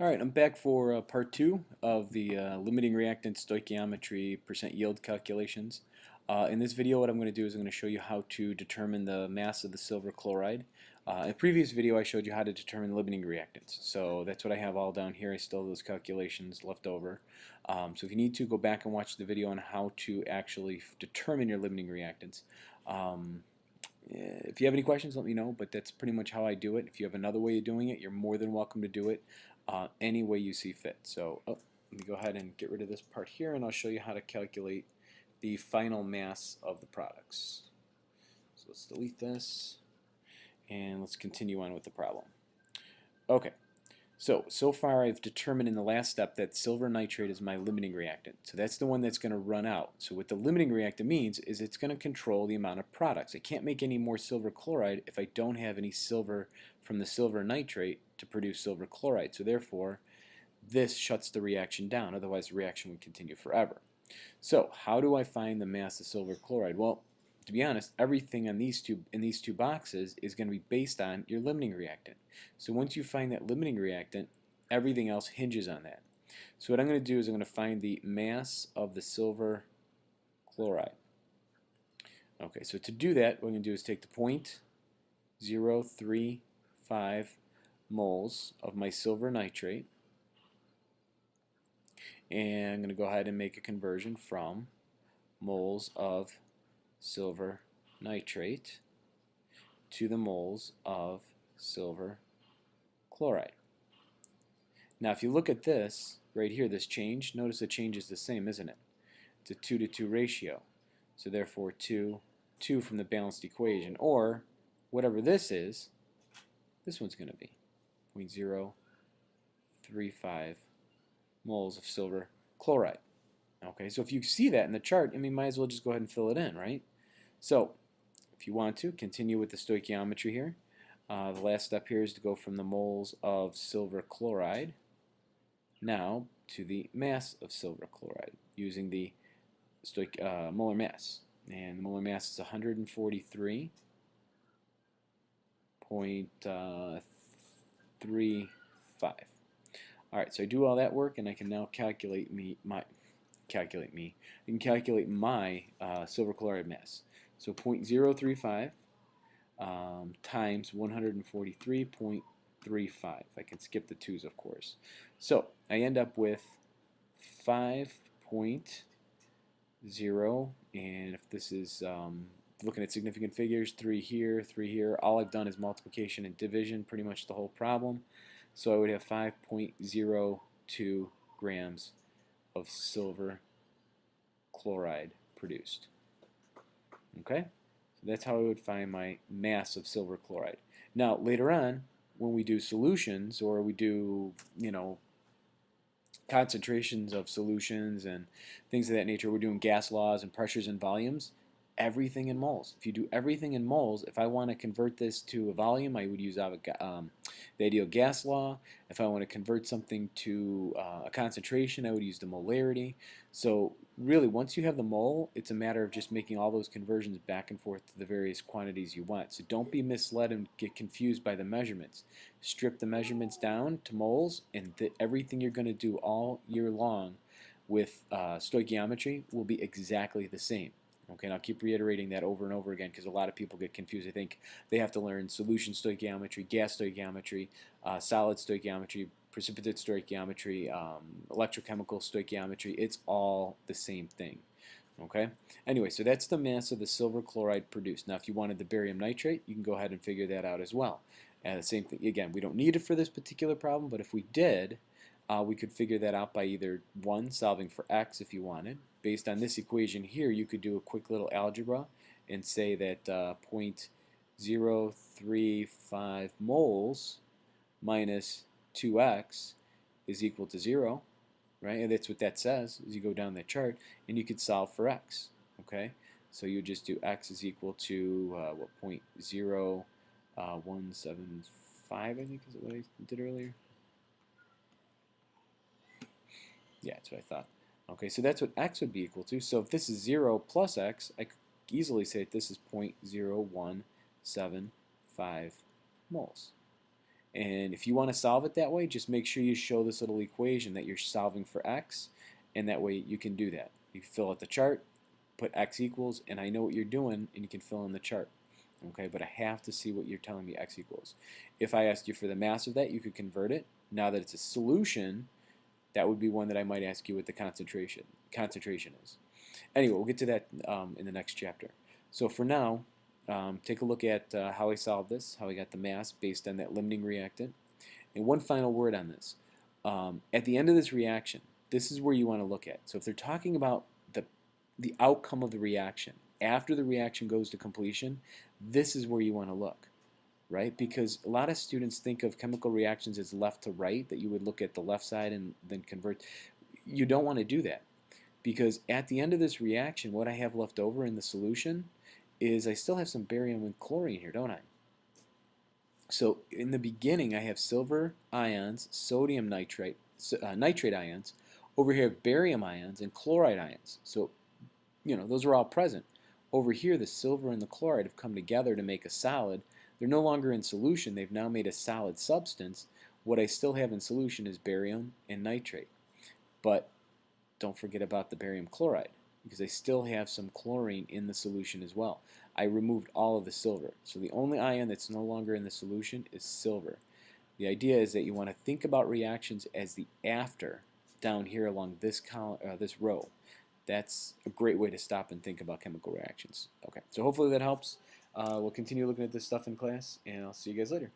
Alright, I'm back for part 2 of the limiting reactant stoichiometry percent yield calculations. In this video what I'm going to do is I'm going to show you how to determine the mass of the silver chloride. In a previous video I showed you how to determine limiting reactants, so that's what I have all down here. I still have those calculations left over. So if you need to, go back and watch the video on how to actually determine your limiting reactants. If you have any questions, let me know, but that's pretty much how I do it. If you have another way of doing it, you're more than welcome to do it any way you see fit. So let me go ahead and get rid of this part here, and I'll show you how to calculate the final mass of the products. So let's delete this, and let's continue on with the problem. Okay. So far I've determined in the last step that silver nitrate is my limiting reactant. So that's the one that's going to run out. So what the limiting reactant means is it's going to control the amount of products. I can't make any more silver chloride if I don't have any silver from the silver nitrate to produce silver chloride. So therefore, this shuts the reaction down. Otherwise, the reaction would continue forever. So how do I find the mass of silver chloride? Well, to be honest, everything in these two boxes is going to be based on your limiting reactant. So once you find that limiting reactant, everything else hinges on that. So what I'm going to do is I'm going to find the mass of the silver chloride. Okay, so to do that, what I'm going to do is take the 0.035 moles of my silver nitrate, and I'm going to go ahead and make a conversion from moles of silver nitrate to the moles of silver chloride. Now if you look at this right here, this change, notice the change is the same, isn't it? It's a 2-to-2 ratio. So therefore 2 from the balanced equation, or whatever this is, this one's going to be 0.035 moles of silver chloride. Okay, so if you see that in the chart, I mean, might as well just go ahead and fill it in, right? So if you want to continue with the stoichiometry here, the last step here is to go from the moles of silver chloride now to the mass of silver chloride using the molar mass. And the molar mass is 143.35. Alright, so I do all that work, and I can now calculate my silver chloride mass. So 0.035 times 143.35. I can skip the 2's, of course. So I end up with 5.0, and if this is looking at significant figures, 3 here, 3 here, all I've done is multiplication and division, pretty much the whole problem. So I would have 5.02 grams of silver chloride produced. Okay? So that's how I would find my mass of silver chloride. Now, later on, when we do solutions, or we do, concentrations of solutions and things of that nature, we're doing gas laws and pressures and volumes, everything in moles. If you do everything in moles, if I want to convert this to a volume, I would use the ideal gas law. If I want to convert something to a concentration, I would use the molarity. So really, once you have the mole, it's a matter of just making all those conversions back and forth to the various quantities you want. So don't be misled and get confused by the measurements. Strip the measurements down to moles, and everything you're going to do all year long with stoichiometry will be exactly the same. Okay, and I'll keep reiterating that over and over again because a lot of people get confused. I think they have to learn solution stoichiometry, gas stoichiometry, solid stoichiometry, precipitate stoichiometry, electrochemical stoichiometry. It's all the same thing. Okay. Anyway, so that's the mass of the silver chloride produced. Now, if you wanted the barium nitrate, you can go ahead and figure that out as well. And the same thing, again, we don't need it for this particular problem, but if we did, we could figure that out by either, one, solving for x if you wanted. Based on this equation here, you could do a quick little algebra and say that 0.035 moles minus 2x is equal to 0, right? And that's what that says as you go down that chart, and you could solve for x, okay? So you just do x is equal to, 0.0175, I think is what I did earlier. Yeah, that's what I thought. Okay, so that's what x would be equal to. So if this is 0 plus x, I could easily say that this is 0.0175 moles. And if you want to solve it that way, just make sure you show this little equation that you're solving for x, and that way you can do that. You fill out the chart, put x equals, and I know what you're doing, and you can fill in the chart. Okay, but I have to see what you're telling me x equals. If I asked you for the mass of that, you could convert it. Now that it's a solution, that would be one that I might ask you what the concentration is. Anyway, we'll get to that in the next chapter. So for now, take a look at how I solved this, how I got the mass based on that limiting reactant. And one final word on this. At the end of this reaction, this is where you want to look at. So if they're talking about the outcome of the reaction, after the reaction goes to completion, this is where you want to look, right? Because a lot of students think of chemical reactions as left to right, that you would look at the left side and then convert. You don't want to do that, because at the end of this reaction, what I have left over in the solution is I still have some barium and chlorine here, don't I? So in the beginning, I have silver ions, sodium nitrate, nitrate ions. Over here, I have barium ions and chloride ions. So, those are all present. Over here, the silver and the chloride have come together to make a solid. They're no longer in solution. They've now made a solid substance. What I still have in solution is barium and nitrate. But don't forget about the barium chloride, because I still have some chlorine in the solution as well. I removed all of the silver. So the only ion that's no longer in the solution is silver. The idea is that you want to think about reactions as the after down here along this column, this row. That's a great way to stop and think about chemical reactions. Okay, so hopefully that helps. We'll continue looking at this stuff in class, and I'll see you guys later.